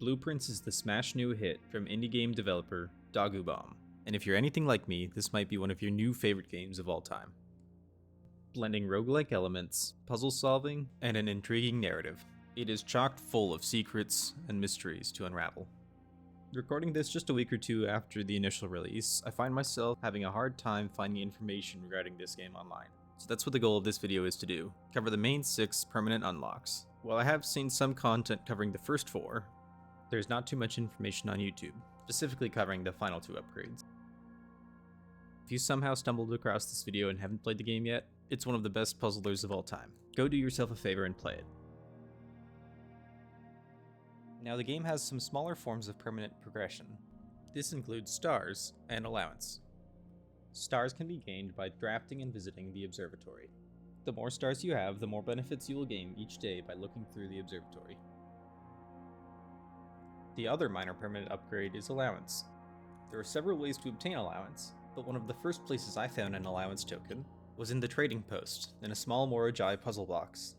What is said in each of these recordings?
Blueprints is the smash new hit from indie game developer Dogubomb, and if you're anything like me, this might be one of your new favorite games of all time. Blending roguelike elements, puzzle solving, and an intriguing narrative, it is chock full of secrets and mysteries to unravel. Recording this just a week or two after the initial release, I find myself having a hard time finding information regarding this game online. So that's what the goal of this video is to do, cover the main 6 permanent unlocks. While I have seen some content covering the first 4, there's not too much information on YouTube, specifically covering the final 2 upgrades. If you somehow stumbled across this video and haven't played the game yet, it's one of the best puzzlers of all time. Go do yourself a favor and play it. Now the game has some smaller forms of permanent progression. This includes stars and allowance. Stars can be gained by drafting and visiting the observatory. The more stars you have, the more benefits you will gain each day by looking through the observatory. The other minor permanent upgrade is allowance. There are several ways to obtain allowance, but one of the first places I found an allowance token was in the trading post, in a small Morojai puzzle box.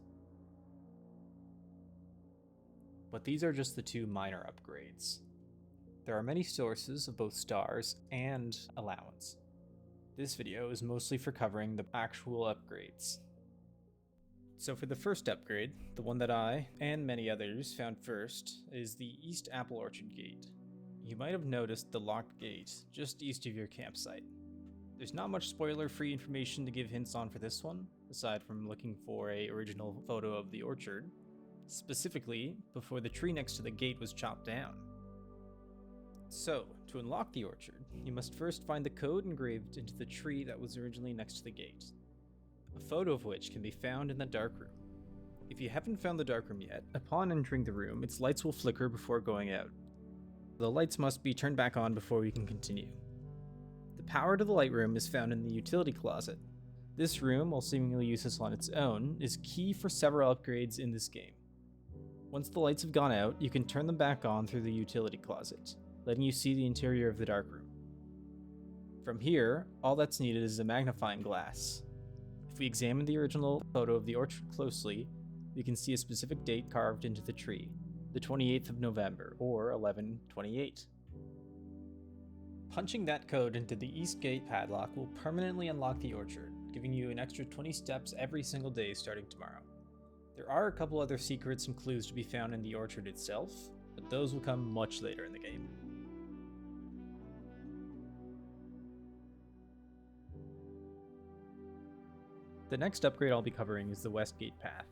But these are just the 2 minor upgrades. There are many sources of both stars and allowance. This video is mostly for covering the actual upgrades. So for the first upgrade, the one that I, and many others, found first, is the East Apple Orchard Gate. You might have noticed the locked gate just east of your campsite. There's not much spoiler-free information to give hints on for this one, aside from looking for an original photo of the orchard, specifically before the tree next to the gate was chopped down. So, to unlock the orchard, you must first find the code engraved into the tree that was originally next to the gate, a photo of which can be found in the darkroom. If you haven't found the darkroom yet, upon entering the room, its lights will flicker before going out. The lights must be turned back on before we can continue. The power to the light room is found in the utility closet. This room, while seemingly useless on its own, is key for several upgrades in this game. Once the lights have gone out, you can turn them back on through the utility closet, letting you see the interior of the darkroom. From here, all that's needed is a magnifying glass. If we examine the original photo of the orchard closely, we can see a specific date carved into the tree, the 28th of November, or 11/28. Punching that code into the East Gate padlock will permanently unlock the orchard, giving you an extra 20 steps every single day starting tomorrow. There are a couple other secrets and clues to be found in the orchard itself, but those will come much later in the game. The next upgrade I'll be covering is the Westgate Path.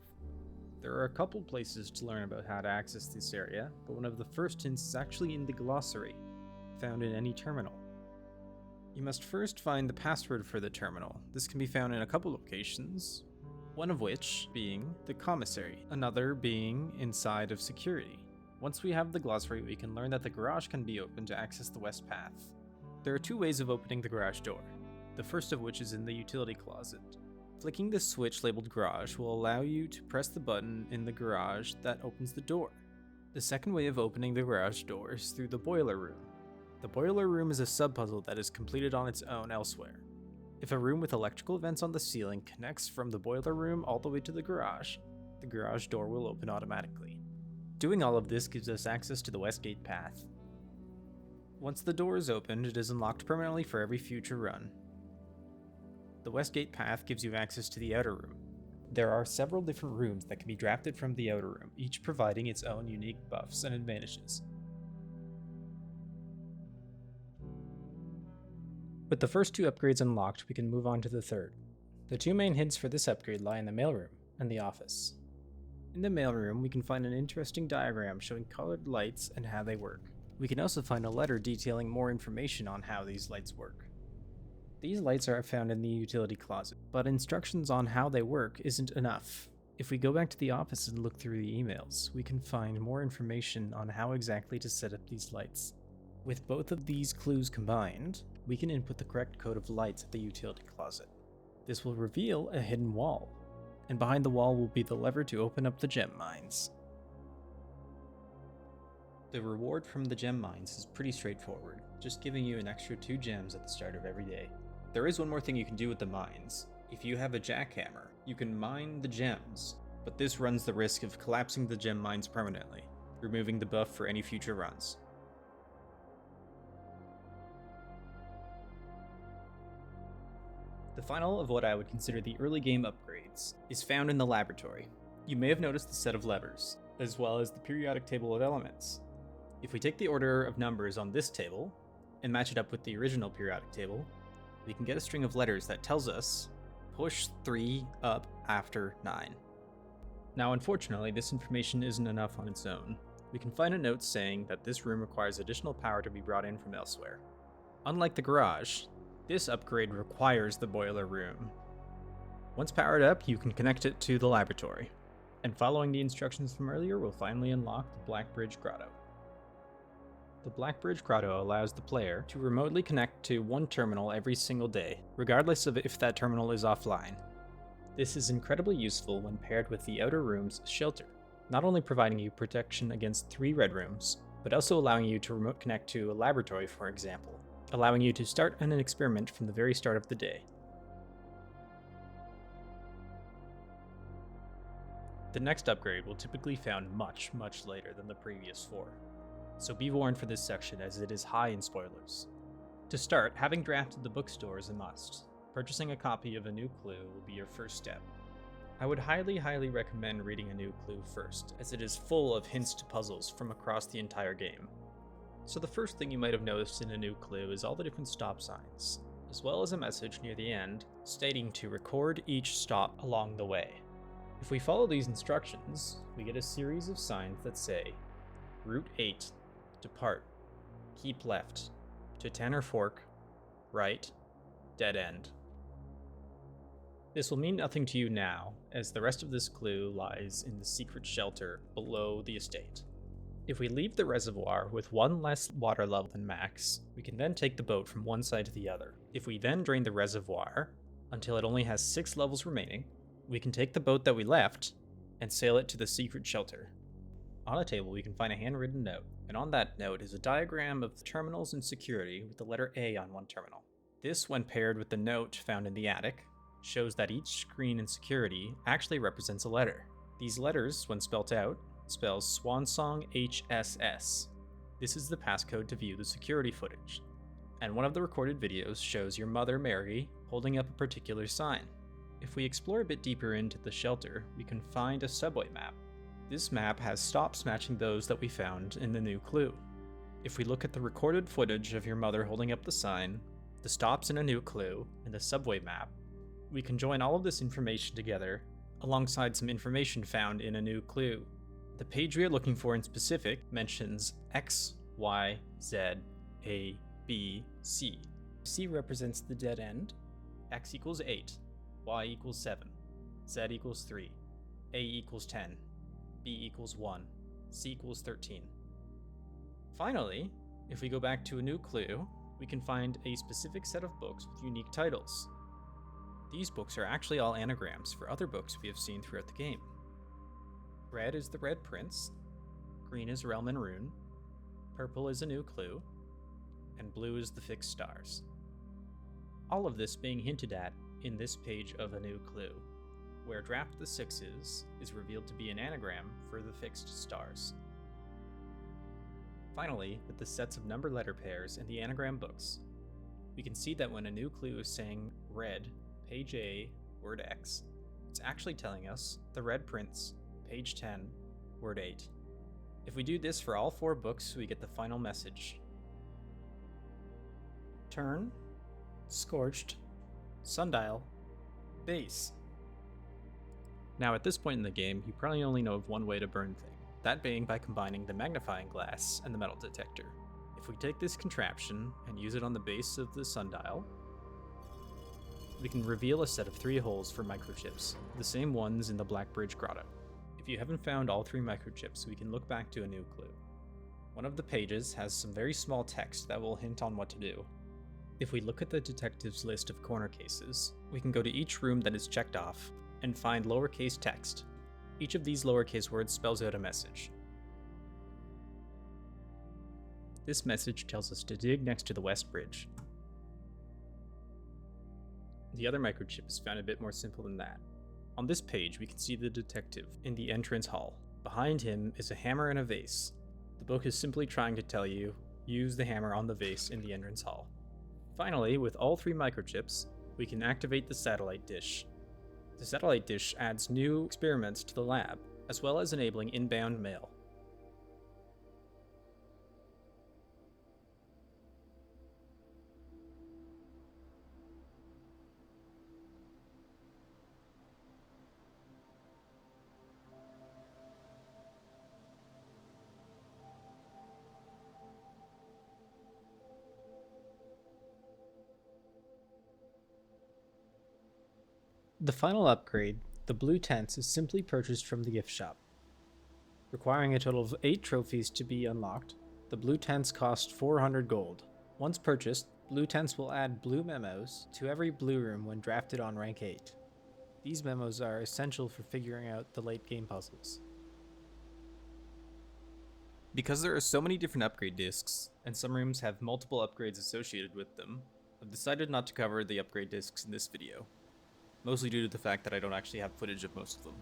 There are a couple places to learn about how to access this area, but one of the first hints is actually in the glossary, found in any terminal. You must first find the password for the terminal. This can be found in a couple locations, one of which being the commissary, another being inside of security. Once we have the glossary, we can learn that the garage can be opened to access the West Path. There are 2 ways of opening the garage door, the first of which is in the utility closet. Flicking the switch labeled garage will allow you to press the button in the garage that opens the door. The second way of opening the garage door is through the boiler room. The boiler room is a sub-puzzle that is completed on its own elsewhere. If a room with electrical vents on the ceiling connects from the boiler room all the way to the garage door will open automatically. Doing all of this gives us access to the Westgate Path. Once the door is opened, it is unlocked permanently for every future run. The Westgate Path gives you access to the outer room. There are several different rooms that can be drafted from the outer room, each providing its own unique buffs and advantages. With the first 2 upgrades unlocked, we can move on to the third. The 2 main hints for this upgrade lie in the mailroom and the office. In the mailroom, we can find an interesting diagram showing colored lights and how they work. We can also find a letter detailing more information on how these lights work. These lights are found in the utility closet, but instructions on how they work isn't enough. If we go back to the office and look through the emails, we can find more information on how exactly to set up these lights. With both of these clues combined, we can input the correct code of lights at the utility closet. This will reveal a hidden wall, and behind the wall will be the lever to open up the gem mines. The reward from the gem mines is pretty straightforward, just giving you an extra 2 gems at the start of every day. There is one more thing you can do with the mines. If you have a jackhammer, you can mine the gems, but this runs the risk of collapsing the gem mines permanently. removing the buff for any future runs. The final of what I would consider the early game upgrades is found in the laboratory. You may have noticed the set of levers, as well as the periodic table of elements. If we take the order of numbers on this table, and match it up with the original periodic table, we can get a string of letters that tells us, push 3 up after 9. Now unfortunately, this information isn't enough on its own. We can find a note saying that this room requires additional power to be brought in from elsewhere. Unlike the garage, this upgrade requires the boiler room. Once powered up, you can connect it to the laboratory. And following the instructions from earlier, we'll finally unlock the Blackbridge Grotto. The Blackbridge Grotto allows the player to remotely connect to one terminal every single day, regardless of if that terminal is offline. This is incredibly useful when paired with the Outer Room's shelter, not only providing you protection against 3 red rooms, but also allowing you to remote connect to a laboratory, for example, allowing you to start an experiment from the very start of the day. The next upgrade will typically be found much later than the previous 4, so be warned for this section as it is high in spoilers. To start, having drafted the bookstore is a must. Purchasing a copy of A New Clue will be your first step. I would highly recommend reading A New Clue first, as it is full of hints to puzzles from across the entire game. So the first thing you might have noticed in A New Clue is all the different stop signs, as well as a message near the end stating to record each stop along the way. If we follow these instructions, we get a series of signs that say, Route 8, depart, keep left, to Tanner Fork, right, dead end. This will mean nothing to you now, as the rest of this clue lies in the secret shelter below the estate. If we leave the reservoir with 1 less water level than max, we can then take the boat from one side to the other. If we then drain the reservoir until it only has 6 levels remaining, we can take the boat that we left and sail it to the secret shelter. On a table, we can find a handwritten note, and on that note is a diagram of the terminals and security with the letter A on one terminal. This, when paired with the note found in the attic, shows that each screen in security actually represents a letter. These letters, when spelt out, spells Swansong HSS. This is the passcode to view the security footage. And one of the recorded videos shows your mother, Mary, holding up a particular sign. If we explore a bit deeper into the shelter, we can find a subway map. This map has stops matching those that we found in the new clue. If we look at the recorded footage of your mother holding up the sign, the stops in a new clue, and the subway map, we can join all of this information together alongside some information found in a new clue. The page we are looking for in specific mentions X, Y, Z, A, B, C. C represents the dead end, X equals 8, Y equals 7, Z equals 3, A equals 10, B equals 1, C equals 13. Finally, if we go back to a new clue, we can find a specific set of books with unique titles. These books are actually all anagrams for other books we have seen throughout the game. Red is the Red Prince, green is Realm and Rune, purple is a new clue, and blue is the fixed stars. All of this being hinted at in this page of a new clue, where Draft the Sixes is revealed to be an anagram for the fixed stars. Finally, with the sets of number letter pairs and the anagram books, we can see that when a new clue is saying red, page A, word X, it's actually telling us the Red Prince, page 10, word 8. If we do this for all 4 books, we get the final message. Turn, scorched, sundial, base. Now at this point in the game, you probably only know of one way to burn things, that being by combining the magnifying glass and the metal detector. If we take this contraption and use it on the base of the sundial, we can reveal a set of 3 holes for microchips, the same ones in the Blackbridge Grotto. If you haven't found all 3 microchips, we can look back to a new clue. One of the pages has some very small text that will hint on what to do. If we look at the detective's list of corner cases, we can go to each room that is checked off and find lowercase text. Each of these lowercase words spells out a message. This message tells us to dig next to the West Bridge. The other microchip is found a bit more simple than that. On this page, we can see the detective in the entrance hall. Behind him is a hammer and a vase. The book is simply trying to tell you, use the hammer on the vase in the entrance hall. Finally, with all 3 microchips, we can activate the satellite dish. The satellite dish adds new experiments to the lab, as well as enabling inbound mail. The final upgrade, the blue tents, is simply purchased from the gift shop. Requiring a total of 8 trophies to be unlocked, the blue tents cost 400 gold. Once purchased, blue tents will add blue memos to every blue room when drafted on rank 8. These memos are essential for figuring out the late game puzzles. Because there are so many different upgrade discs, and some rooms have multiple upgrades associated with them, I've decided not to cover the upgrade discs in this video. Mostly due to the fact that I don't actually have footage of most of them.